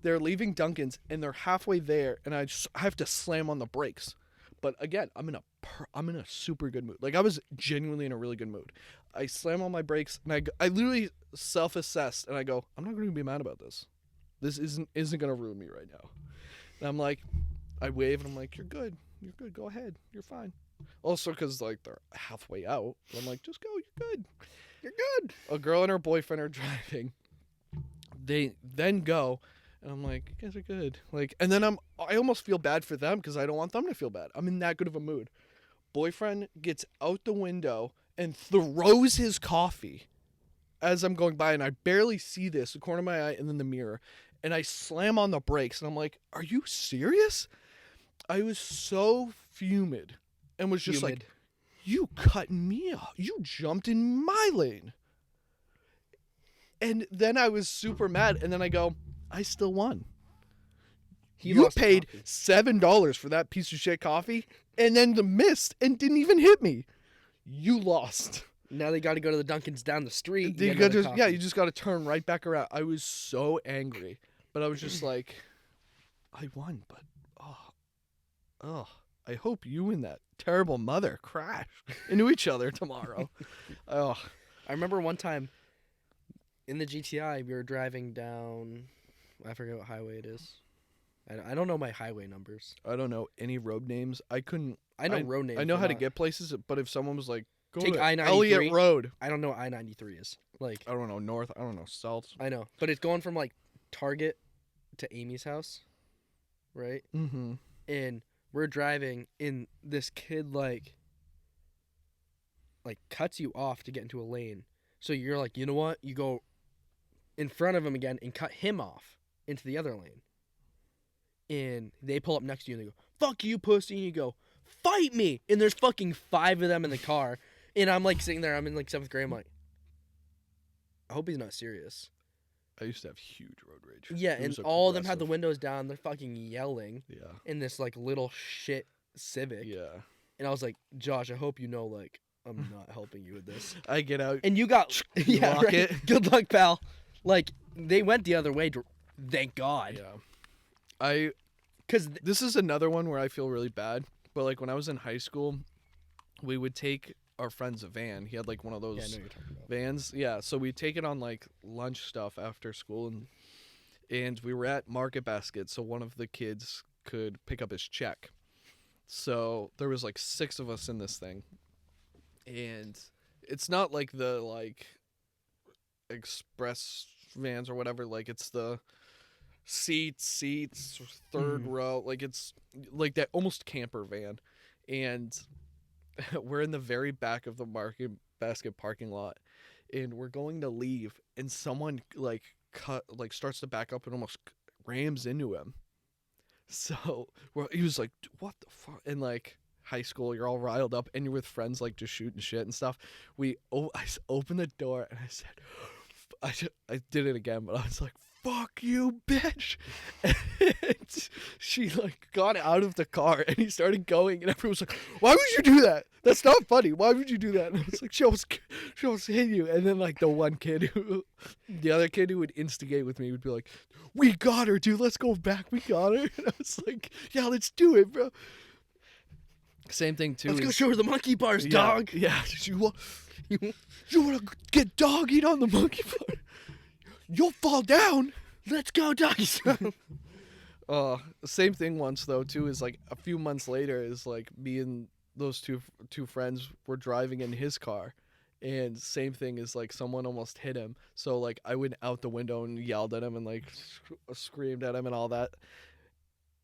They're leaving Dunkin's, and they're halfway there, and I have to slam on the brakes. But again, I'm in a super good mood. Like I was genuinely in a really good mood. I slam on my brakes, and I literally self-assessed, and I go, I'm not going to be mad about this. This isn't going to ruin me right now. And I'm like, I wave, and I'm like, you're good. You're good. Go ahead. You're fine. Also, because, like, they're halfway out. I'm like, just go. You're good. You're good. A girl and her boyfriend are driving. They then go, and I'm like, you guys are good. Like, and then I almost feel bad for them because I don't want them to feel bad. I'm in that good of a mood. Boyfriend gets out the window and throws his coffee as I'm going by, and I barely see this, the corner of my eye and then the mirror, and I slam on the brakes, and I'm like, are you serious? I was so fuming and was just like, you cut me off. You jumped in my lane. And then I was super mad, and then I go, I still won. You paid $7 for that piece of shit coffee, and then the missed and didn't even hit me. You lost. Now they got to go to the Dunkin's down the street. You just got to turn right back around. I was so angry, but I was just like, I won, but I hope you and that terrible mother crash into each other tomorrow. I remember one time in the GTI, we were driving down, I forget what highway it is. I don't know my highway numbers. I don't know any road names. I know road names. I know how to get places, but if someone was like, go take to I-93. Elliott Road. I don't know what I-93 is. Like, I don't know north. I don't know south. I know. But it's going from, like, Target to Amy's house, right? Mm-hmm. And we're driving, and this kid, like cuts you off to get into a lane. So you're like, you know what? You go in front of him again and cut him off into the other lane. And they pull up next to you and they go, fuck you, pussy. And you go, fight me. And there's fucking 5 of them in the car. And I'm like sitting there, I'm in like 7th grade. I'm like, I hope he's not serious. I used to have huge road rage. Yeah, and all of them had the windows down. They're fucking yelling. Yeah. In this like little shit Civic. Yeah. And I was like, Josh, I hope you know, like, I'm not helping you with this. I get out. And you got, yeah, lock right. it. Good luck, pal. Like, they went the other way. Thank God. Yeah. Because this is another one where I feel really bad. But, like, when I was in high school, we would take our friend's van. He had, like, one of those I know what you're talking about. vans. Yeah, so we'd take it on, like, lunch stuff after school. And we were at Market Basket, so one of the kids could pick up his check. So there was, like, 6 of us in this thing. And it's not, like, the, like, express vans or whatever. Like, it's the seats, third row. Like, it's like that almost camper van. And we're in the very back of the Market Basket parking lot. And we're going to leave. And someone, like, starts to back up and almost rams into him. So he was like, what the fuck? And, like, high school, you're all riled up and you're with friends, like, just shooting shit and stuff. I opened the door and I said, I did it again, but I was like, fuck you, bitch. And she, like, got out of the car and he started going and everyone was like, why would you do that? That's not funny. Why would you do that? And I was like, she almost hit you. And then, like, the other kid who would instigate with me would be like, we got her, dude. Let's go back. We got her. And I was like, yeah, let's do it, bro. Same thing, too. Let's go show her the monkey bars, dog. Yeah. You want to get doggied on the monkey bar? You'll fall down. Let's go, doggy. Same thing once, though, too, is, like, a few months later is, like, me and those two friends were driving in his car. And same thing is, like, someone almost hit him. So, like, I went out the window and yelled at him and, like, screamed at him and all that.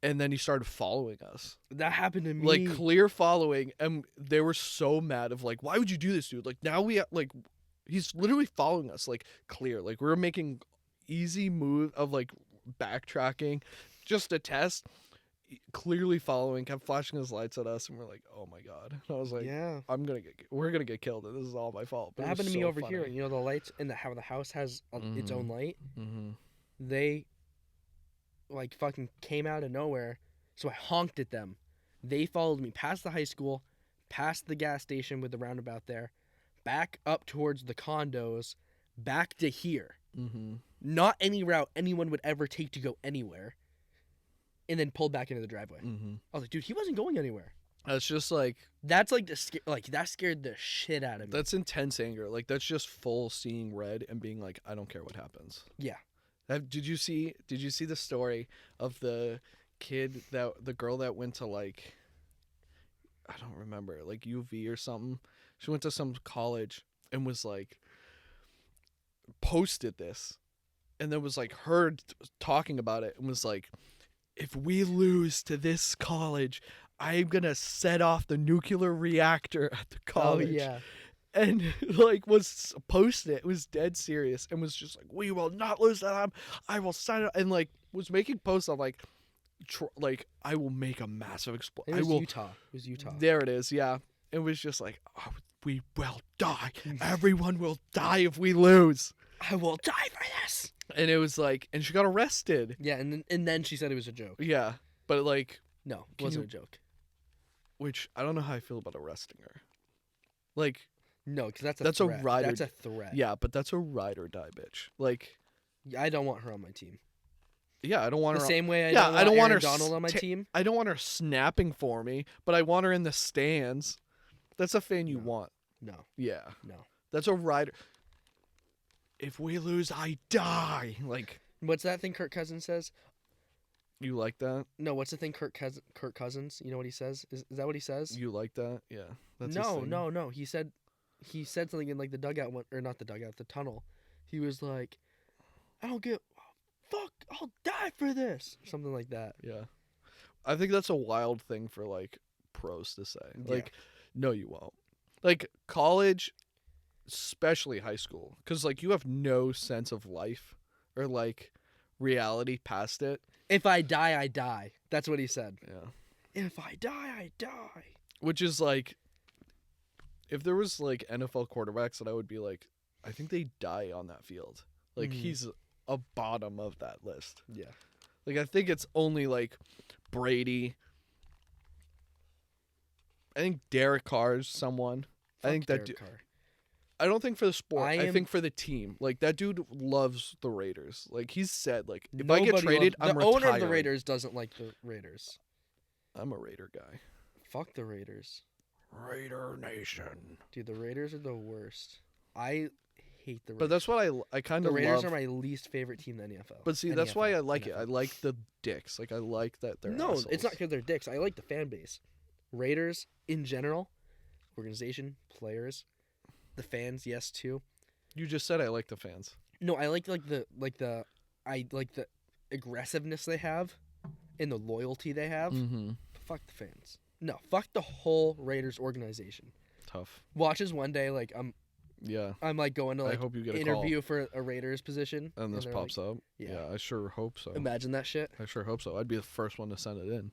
And then he started following us. That happened to me. Like, clear following. And they were so mad of, like, why would you do this, dude? Like, now he's literally following us, like, clear. Like, we were making easy move of, like, backtracking just to test. Clearly following, kept flashing his lights at us, and we're like, oh my God. And I was like, yeah, we're going to get killed, and this is all my fault. But that happened to me over here. You know, the lights and how the house has its own light? Mm-hmm. They, like, fucking came out of nowhere, so I honked at them. They followed me past the high school, past the gas station with the roundabout there, back up towards the condos, back to here. Mm-hmm. Not any route anyone would ever take to go anywhere. And then pulled back into the driveway. Mm-hmm. I was like, dude, he wasn't going anywhere. That's just like... That's like that scared the shit out of me. That's intense anger. Like, that's just full seeing red and being like, I don't care what happens. Yeah. Did you see the story of the girl that went to, like, I don't remember, like UV or something? She went to some college and was like, posted this. And then was like her talking about it and was like, if we lose to this college, I'm gonna set off the nuclear reactor at the college. Oh yeah. And like was posted it was dead serious and was just like, we will not lose that time. I will sign it, and like was making posts of like like I will make a massive explosion. It was I will. Utah. It was Utah. There it is. Yeah, it was just like, oh, we will die. Everyone will die if we lose. I will die for this. And it was like, and she got arrested. Yeah, and then she said it was a joke. Yeah, but like, No, it wasn't a joke. which I don't know how I feel about arresting her. Like, No, because that's a threat. ride or- That's a threat. yeah, but that's a ride or die bitch. Like, I don't want her on my team. yeah, I don't want The her. same way I don't want Aaron her Donald on my team. I don't want her snapping for me, but I want her in the stands. That's a fan you No. want. No, Yeah, no. that's a rider. If we lose, I die. Like, What's that thing Kirk Cousins says? you like that? No, what's the thing Kirk Cousins? You know what he says? Is that what he says? You like that? Yeah. That's his No, thing. no. He said something in like the dugout or not the dugout, the tunnel. He was like, I don't get fuck, I'll die for this. Something like that. Yeah. I think that's a wild thing for like pros to say. Like, no, you won't. Like college, especially high school, because like you have no sense of life or like reality past it. If I die, I die. That's what he said. Yeah. If I die, I die. Which is like, if there was like NFL quarterbacks that I would be like, I think they die on that field. Like he's a bottom of that list. Yeah. Like I think it's only like Brady. I think Derek Carr's someone. I think that Derek Carr. I don't think for the sport. I I think for the team. Like that dude loves the Raiders. Like he's said, like if I Nobody get traded, loves- I'm the owner retiring. of the Raiders doesn't like the Raiders. I'm a Raider guy. Fuck the Raiders. Raider Nation. Dude, the Raiders are the worst. I hate the Raiders. But that's what I kind the of Raiders love. are my least favorite team in the NFL. But see, that's why I like it. I like the dicks. Like I like that they're No, assholes. it's not because they're dicks. I like the fan base. Raiders in general, organization, players, the fans, yes too. You just said I like the fans. No, I like the aggressiveness they have, and the loyalty they have. Mm-hmm. Fuck the fans. No, fuck the whole Raiders organization. Tough. Watches one day like Yeah. I'm like going to I like hope you get a interview for a Raiders position, call. And this they're pops like, up. yeah. Yeah, I sure hope so. Imagine that shit. I sure hope so. I'd be the first one to send it in.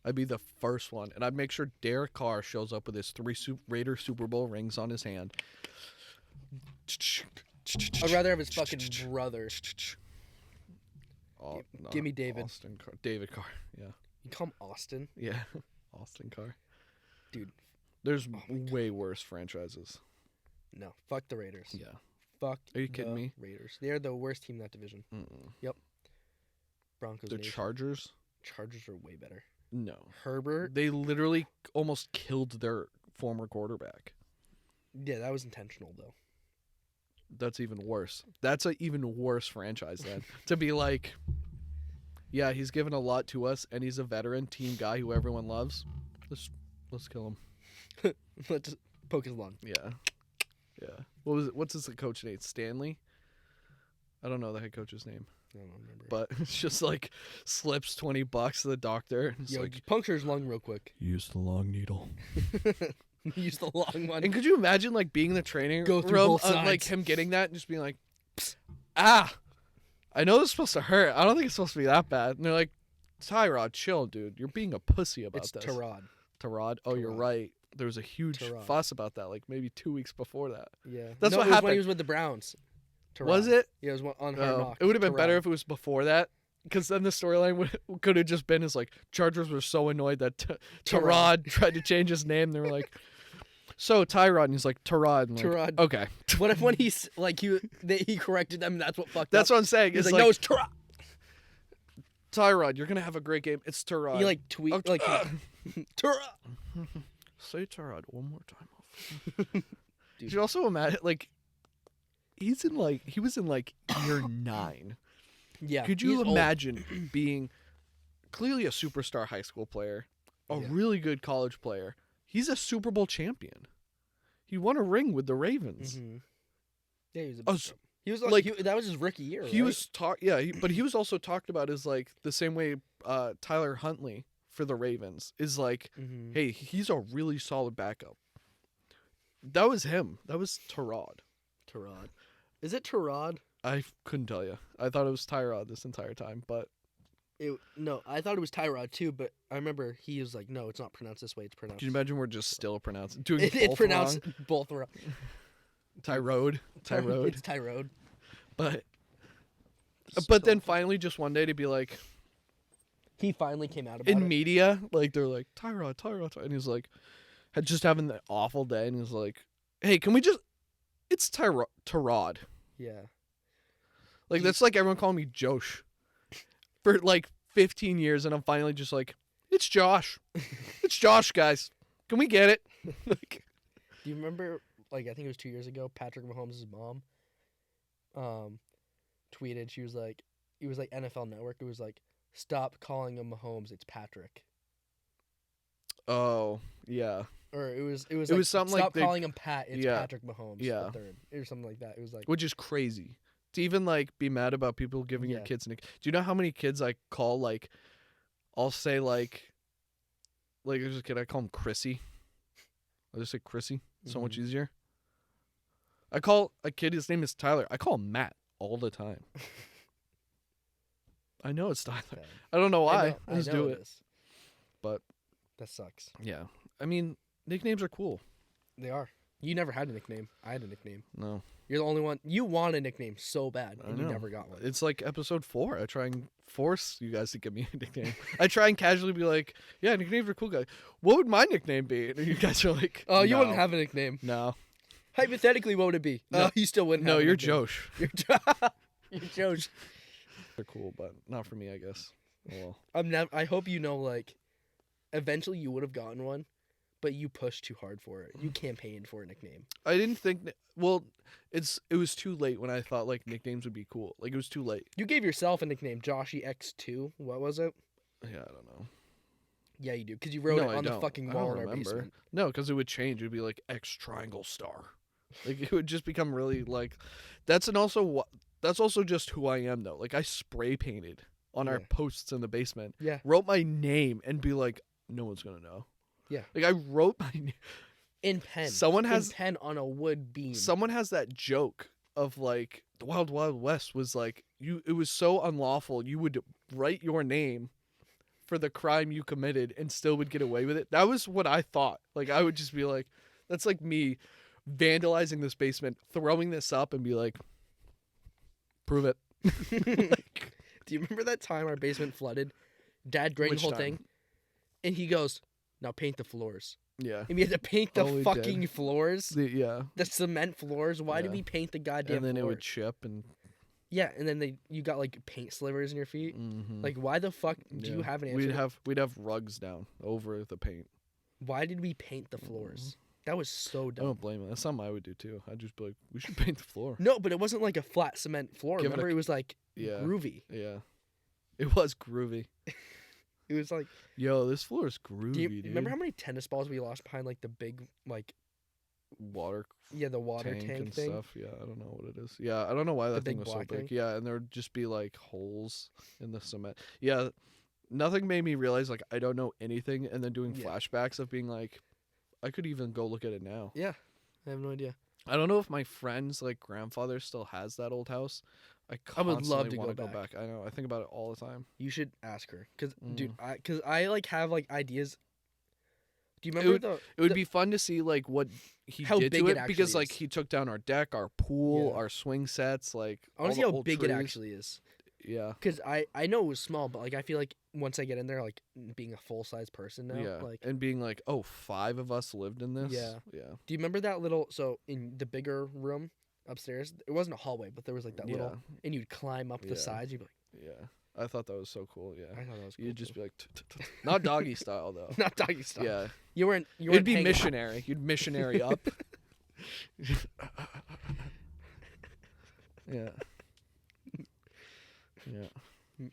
I'd be the first one, and I'd make sure Derek Carr shows up with his 3 Raider Super Bowl rings on his hand. I'd rather have his fucking brother. Oh, Give me David. Austin Carr. David Carr. Yeah. You call him Austin, Yeah. Austin Carr. dude. There's Oh my way worse franchises. No, fuck the Raiders. Yeah. Fuck. Are you kidding the me? Raiders. They're the worst team in that division. Mm-mm. Broncos. The Nation. Chargers? Chargers are way better. No. Herbert. They literally almost killed their former quarterback. Yeah, that was intentional though. That's even worse. That's an even worse franchise then. To be like, yeah, he's given a lot to us, and he's a veteran team guy who everyone loves. Let's kill him. Let's just poke his lung. Yeah, yeah. What's his coach name? Stanley. I don't know the head coach's name, I don't remember. but it's just like slips $20 to the doctor. And it's Yo, like, just puncture his lung real quick. use the long needle. Use the long one. And could you imagine like being in the training Go through room, both like sides. him getting that and just being like, ah, I know this is supposed to hurt. I don't think it's supposed to be that bad. And they're like, Tyrod, chill, dude. You're being a pussy about It's this. Tyrod. Tyrod. Oh, you're Tyrod. right. There was a huge Tyrod. fuss about that, like maybe 2 weeks before that. Yeah. That's no, what it was when happened. he was with the Browns. Tyrod. Was it? Yeah, it was on Hard Knocks. It would have been better Tyrod. if it was before that, because then the storyline could have just been is like Chargers were so annoyed that Tyrod tried to change his name. They were like, so Tyrod, and he's like Tyrod. And like, Tyrod. Okay, What if when he's like he corrected them? And that's what fucked that's up. what I'm saying. He's It's like, no, it's Tyrod. Tyrod, you're gonna have a great game. It's Tyrod. He like tweet Oh, like Tyrod. Say Tyrod one more time. Dude. Did you also imagine like he was in like year 9. Yeah. Could he's you old. imagine being clearly a superstar high school player, a Yeah. really good college player? He's a Super Bowl champion. He won a ring with the Ravens. Mhm. Yeah, he was. He was like- that was his rookie year. He right? was but he was also talked about as like the same way Tyler Huntley for the Ravens is like, Mm-hmm. hey, he's a really solid backup. That was him. That was Tyrod. Tyrod. Is it Tyrod? I couldn't tell you. I thought it was Tyrod this entire time, but No, I thought it was Tyrod too, but I remember he was like, no, it's not pronounced this way. It's pronounced. can you imagine we're just still pronouncing doing It both pronounced wrong? both wrong. Tyrod. It's Tyrod. But So then finally just one day to be like he finally came out about in it. media, like they're like Tyrod, and he's like had just having the awful day, and he's like, hey, can we just? It's Tyrod. Yeah. Like that's like everyone calling me Josh for like 15 years, and I'm finally just like, it's Josh. It's Josh, guys. Can we get it? Like, Do you remember, like, I think it was 2 years ago, Patrick Mahomes' mom tweeted, she was like, it was like NFL Network, it was like, stop calling him Mahomes, it's Patrick. oh yeah, Or it was It like, was something like stop they- calling him Pat, it's yeah, Patrick Mahomes yeah. the third. Or something like that. It was like, which is crazy to even like be mad about people giving your Yeah. kids nick. Do you know how many kids I call like? I'll say like there's a kid I call him Chrissy. I'll just say Chrissy. So much easier. I call a kid, his name is Tyler. I call him Matt all the time. I know it's Tyler. bad. I don't know why. I I just know do it. is. But That sucks. yeah, I mean nicknames are cool. They are. You never had a nickname. I had a nickname. No, You're the only one. You want a nickname so bad, I and you know. never got one. it's like episode 4. I try and force you guys to give me a nickname. I try and casually be like, "Yeah, nicknames are cool, guys. What would my nickname be?" And you guys are like, Oh, you "No, wouldn't have a nickname. no, Hypothetically, what would it be? No. You still wouldn't. no. have a You're nickname. Josh. You're Josh. They're cool, but not for me, I guess. Oh, well, I hope you know, like, eventually you would have gotten one, but you pushed too hard for it. You campaigned for a nickname. I didn't think. Well, it was too late when I thought like nicknames would be cool. Like it was too late. You gave yourself a nickname, Joshy X2. What was it? Yeah, I don't know. Yeah, you do, because you wrote No, it I on the don't. fucking I wall don't in our remember. basement. No, because it would change. It would be like X triangle star. Like it would just become really like. That's also just who I am though. Like I spray painted on our Yeah. posts in the basement. Yeah. Wrote my name and be like, no one's gonna know. Yeah. Like I wrote my name. In pen. Someone In has pen on a wood beam. Someone has that joke of like the Wild Wild West was like it was so unlawful you would write your name for the crime you committed and still would get away with it. That was what I thought. Like I would just be like, that's like me vandalizing this basement, throwing this up and be like, prove it. Like, Do you remember that time our basement flooded? Dad drained Which the whole time? thing, and he goes, "Now paint the floors." yeah. And we had to paint the Oh, we fucking did. floors, Yeah. the cement floors. Why did Yeah. we paint the goddamn And then floors? it would chip and Yeah, and then you got like paint slivers in your feet. mhm. Like, why the fuck do you Yeah. have an answer? We'd have rugs down over the paint. Why did we paint the floors? That was so I dumb. don't blame it. That's something I would do too. I'd just be like, we should paint the floor. No, but it wasn't like a flat cement floor. Give it a- Remember, it was like Yeah. groovy. Yeah. It was groovy. It was like, Yo, this floor is groovy, do you dude. remember how many tennis balls we lost behind like the big water the water tank, tank and thing? stuff? Yeah, I don't know what it is. Yeah, I don't know why that thing big was so black big. thing? Yeah, and there would just be like holes in the cement. Yeah, nothing made me realize like I don't know anything, and then doing Yeah. flashbacks of being like, I could even go look at it now. Yeah, I have no idea. I don't know if my friend's like grandfather still has that old house. I would love constantly to wanna go go back. back. I know. I think about it all the time. You should ask her, cause dude, Mm. cause I like have like ideas. Do you remember the? It would be fun to see like what he How did big to it it because actually like is. he took down our deck, our pool, Yeah. our swing sets, like I want all to see the how old big it trees. actually is. Yeah. Cause I know it was small, but like I feel like once I get in there, like being a full size person now, Yeah. like. And being like, oh, 5 of us lived in this. Yeah. Yeah. Do you remember that little? So in the bigger room upstairs, it wasn't a hallway, but there was like that Yeah. little, and you'd climb up the Yeah. sides. You'd be like, Yeah. I thought that was so cool. Yeah. I thought that was cool. You'd just too. be like, not doggy style though. Not doggy style. Yeah. You weren't. You It'd weren't be hanging- missionary. You'd missionary up. Yeah. Yeah.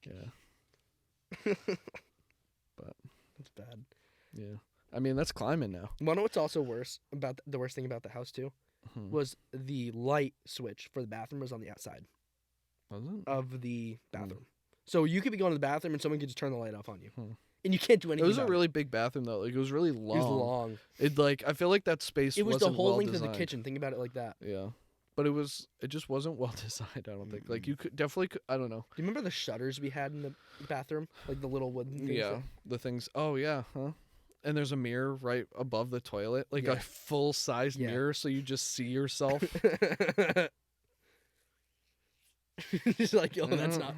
Yeah. That's bad. Yeah. I mean, that's climbing now. You know what's also worse about the worst thing about the house too Hmm. was the light switch for the bathroom was on the outside Was it? of the bathroom. So you could be going to the bathroom and someone could just turn the light off on you. Hmm. and you can't do It anything. was a about really big bathroom though. Like it was really long. It was long. It like I feel like that space. It was the wasn't whole well length designed. of the kitchen. Think about it like that. Yeah, but it just wasn't well designed. I don't think. Like you could definitely. I don't know. Do you remember the shutters we had in the bathroom, like the little wooden things? Yeah, the things. Oh yeah, huh? And there's a mirror right above the toilet, like Yeah. a full-sized Yeah. mirror, so you just see yourself. Just like, oh, that's not.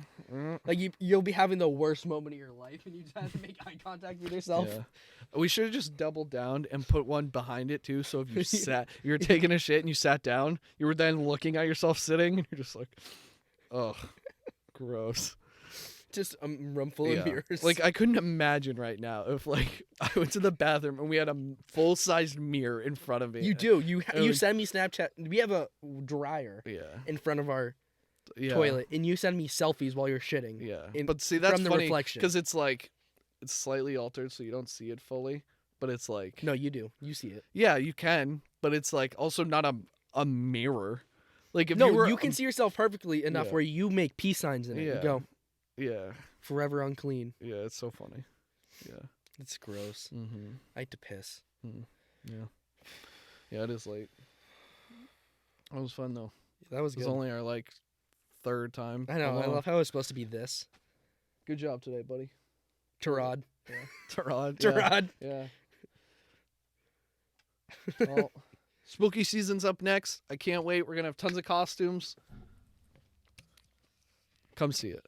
Like you'll be having the worst moment of your life, and you just have to make eye contact with yourself. Yeah. We should have just doubled down and put one behind it too. So if you were taking a shit and you sat down, you were then looking at yourself sitting, and you're just like, oh, gross. Just a room full of mirrors. Like I couldn't imagine right now if like I went to the bathroom and we had a full-sized mirror in front of me. You do. You like- send me Snapchat. We have a dryer Yeah. in front of our Yeah. toilet, and you send me selfies while you're shitting. Yeah. But see, that's from the funny reflection. because it's like it's slightly altered, so you don't see it fully. But it's like No, you do. You see it. yeah, you can, but it's like also not a mirror. Like if No, you were you can see yourself perfectly enough Yeah. where you make peace signs in it. Yeah. You go Yeah. forever unclean. Yeah, it's so funny. Yeah. It's gross. Mm-hmm. I had to piss. Yeah. Yeah, it is late. It was fun though. That was It was good. only our like third time. I know. I alone. love how it was supposed to be this. Good job today, buddy. Tarad. Tarad. Tarad. Yeah. Well, spooky season's up next. I can't wait. We're gonna have tons of costumes. Come see it.